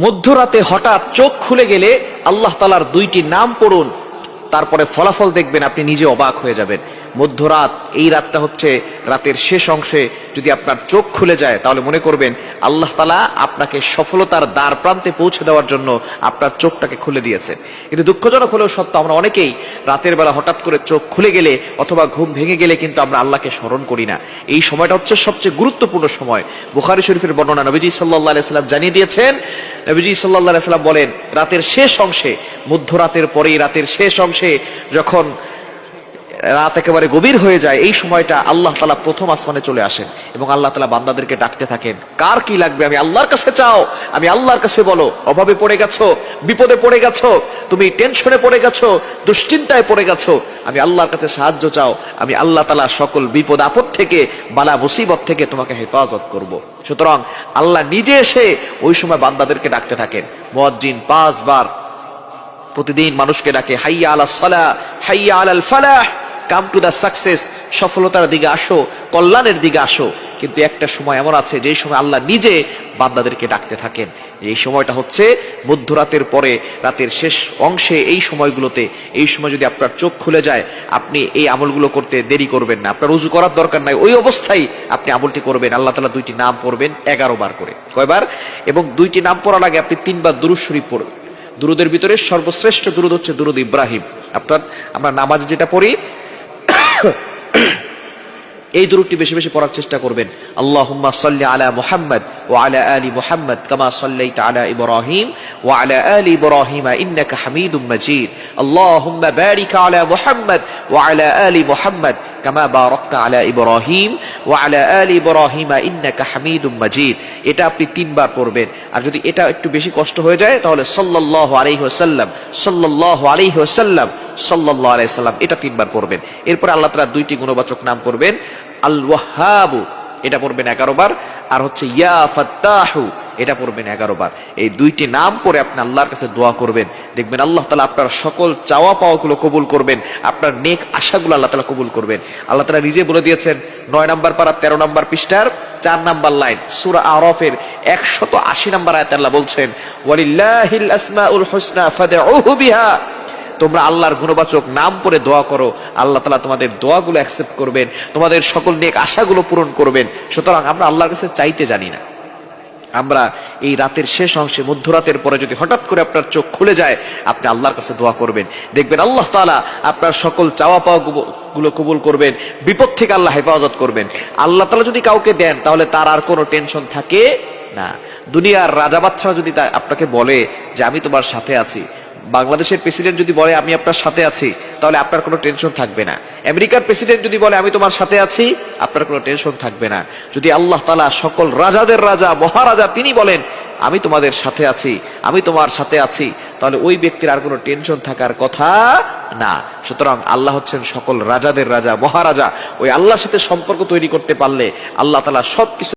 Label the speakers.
Speaker 1: মধ্যরাতে হঠাৎ চোখ খুলে গেলে আল্লাহ তাআলার দুইটি নাম পড়ুন, তারপরে ফলাফল দেখবেন আপনি নিজে অবাক হয়ে যাবেন। মধ্যরাত, এই রাতটা হচ্ছে রাতের শেষ অংশে যদি আপনার চোখ খুলে যায় তাহলে মনে করবেন আল্লাহ তাআলা আপনাকে সফলতার দ্বার প্রান্তে পৌঁছে দেওয়ার জন্য আপনার চোখটাকে খুলে দিয়েছেন। কিন্তু দুঃখজনক হলেও সত্য, আমরা অনেকেই রাতের বেলা হঠাৎ করে চোখ খুলে গেলে অথবা ঘুম ভেঙে গেলে কিন্তু আমরা আল্লাহকে স্মরণ করি না। এই সময়টা হচ্ছে সবচেয়ে গুরুত্বপূর্ণ সময়। বুখারী শরীফের বর্ণনা, নবীজি সাল্লাল্লাহু আলাইহি সাল্লাম জানিয়ে দিয়েছেন, নবীজি সাল্লাল্লাহু আলাইহি সাল্লাম বলেন, রাতের শেষ অংশে, মধ্যরাতের পরেই রাতের শেষ অংশে যখন রাত একেবারে গভীর হয়ে যায়, এই সময়টা আল্লাহ তাআলা প্রথম আসমানে চলে আসেন এবং আল্লাহ তাআলা বান্দাদেরকে ডাকতে থাকেন, কার কি লাগবে আমি আল্লাহর কাছে চাও, আমি আল্লাহর কাছে বলো। অভাবে পড়ে গেছো, বিপদে পড়ে গেছো, তুমি টেনশনে পড়ে গেছো, দুশ্চিন্তায় পড়ে গেছো, আমি আল্লাহর কাছে সাহায্য চাও, আমি আল্লাহ তাআলা সকল বিপদ আপদ থেকে, বালা মুসিবত থেকে তোমাকে হেফাজত করব। সুতরাং আল্লাহ নিজে এসে ওই সময় বান্দাদেরকে ডাকতে থাকেন। মুয়াজ্জিন 5 বার প্রতিদিন মানুষকে ডাকে, হাইয়া আলাস সালাহ, হাইয়া আলাল ফালাহ, কাম টু দ্য সাকসেস, সফলতার দিকে আসো, কল্যাণের দিকে আসো। কিন্তু একটা সময় এমন আছে যে সময় আল্লাহ নিজে বান্দাদেরকে ডাকতে থাকেন। এই সময়টা হচ্ছে মধ্যরাতের পরে রাতের শেষ অংশে। এই সময়গুলোতে, এই সময় যদি আপনার চোখ খুলে যায়, আপনি এই আমলগুলো করতে দেরি করবেন না। আপনার ওযু করার দরকার নাই, ওই অবস্থায় আপনি আমলটি করবেন। আল্লাহ তাআলা দুইটি নাম পড়বেন 11 বার করে। কয়বার? এবং দুইটি নাম পড়ার আগে আপনি 3 বার দুরূদ শরীফ পড়বেন। দুরুদের ভিতরে সর্বশ্রেষ্ঠ দুরুদ হচ্ছে দুরুদ ইব্রাহিম। আমরা নামাজে যেটা পড়ি এই দুরূদটি বেশি বেশি পড়ার চেষ্টা করবেন। আল্লাহুম্মা সাল্লি আলা মুহাম্মদ ওয়া আলা আলি মুহাম্মদ কামা সাল্লাইতা আলা ইব্রাহিম ওয়া আলা আলি ইব্রাহিম ইন্নাকা হামিদুম মাজিদ। আল্লাহুম্মা বারিক আলা মুহাম্মদ ওয়া আলা আলি মুহাম্মদ কামা বারাকতা আলা ইব্রাহিম ওয়া আলা আলি ইব্রাহিম ইন্নাকা হামিদুম মাজিদ। এটা আপনি 3 বার পড়বেন। আর যদি এটা একটু বেশি কষ্ট হয়ে যায় তাহলে সাল্লাল্লাহু আলাইহি ওয়াসাল্লাম, সাল্লাল্লাহু আলাইহি ওয়াসাল্লাম, সাল্লাল্লাহু আলাইহি ওয়াসাল্লাম, এটা 3 বার পড়বেন। এরপর আল্লাহ তাআলা দুইটি গুণবাচক নাম পড়বেন, আল ওয়াহ্হাব, এটা পড়বেন 11 বার, আর হচ্ছে ইয়া ফাত্তাহু, এটা পড়বেন 11 বার। এই দুইটি নাম পড়ে আপনি আল্লাহর কাছে দোয়া করবেন, দেখবেন আল্লাহ তাআলা আপনার সকল চাওয়া পাওয়াগুলো কবুল করবেন, আপনার নেক আশাগুলো আল্লাহ তাআলা কবুল করবেন। আল্লাহ তাআলা নিজে বলে দিয়েছেন 9 নম্বর পারা 13 নম্বর পৃষ্ঠার 4 নম্বর লাইন, সূরা আরাফের 180 নম্বর আয়াতে আল্লাহ বলছেন, ওয়ালিল্লাহিল আসমাউল হুসনা ফাদউহু বিহা। তোমরা আল্লাহর গুণবাচক নাম পড়ে দোয়া করো, আল্লাহ তাআলা তোমাদের দোয়াগুলো অ্যাকসেপ্ট করবেন, তোমাদের সকল নেক আশাগুলো পূরণ করবেন। সুতরাং আমরা আল্লাহর কাছে চাইতে জানি না। আমরা এই রাতের শেষ অংশে, মধ্যরাতের পরে যদি হঠাৎ করে আপনার চোখ খুলে যায়, আপনি আল্লাহর কাছে দোয়া করবেন, দেখবেন আল্লাহ তাআলা আপনার সকল চাওয়া পাওয়া গুলো কবুল করবেন, বিপদ থেকে আল্লাহ হেফাজত করবেন। আল্লাহ তাআলা যদি কাউকে দেন তাহলে তার আর কোনো টেনশন থাকে না। দুনিয়ার রাজা বাদশা যদি আপনাকে বলে যে আমি তোমার সাথে আছি, বাংলাদেশের প্রেসিডেন্ট যদি বলে আমি আপনার সাথে আছি, তাহলে আপনার কোনো টেনশন থাকবে না। আমেরিকার প্রেসিডেন্ট যদি বলে আমি তোমার সাথে আছি, আপনার কোনো টেনশন থাকবে না। যদি আল্লাহ তাআলা সকল রাজাদের রাজা, মহারাজা, তিনি বলেন আমি তোমাদের সাথে আছি, আমি তোমার সাথে আছি, তাহলে ওই ব্যক্তির আর কোনো টেনশন থাকার কথা না। সুতরাং আল্লাহ হচ্ছেন সকল রাজাদের রাজা, মহারাজা। ওই আল্লাহর সাথে সম্পর্ক তৈরি করতে পারলে আল্লাহ তাআলা সবকিছু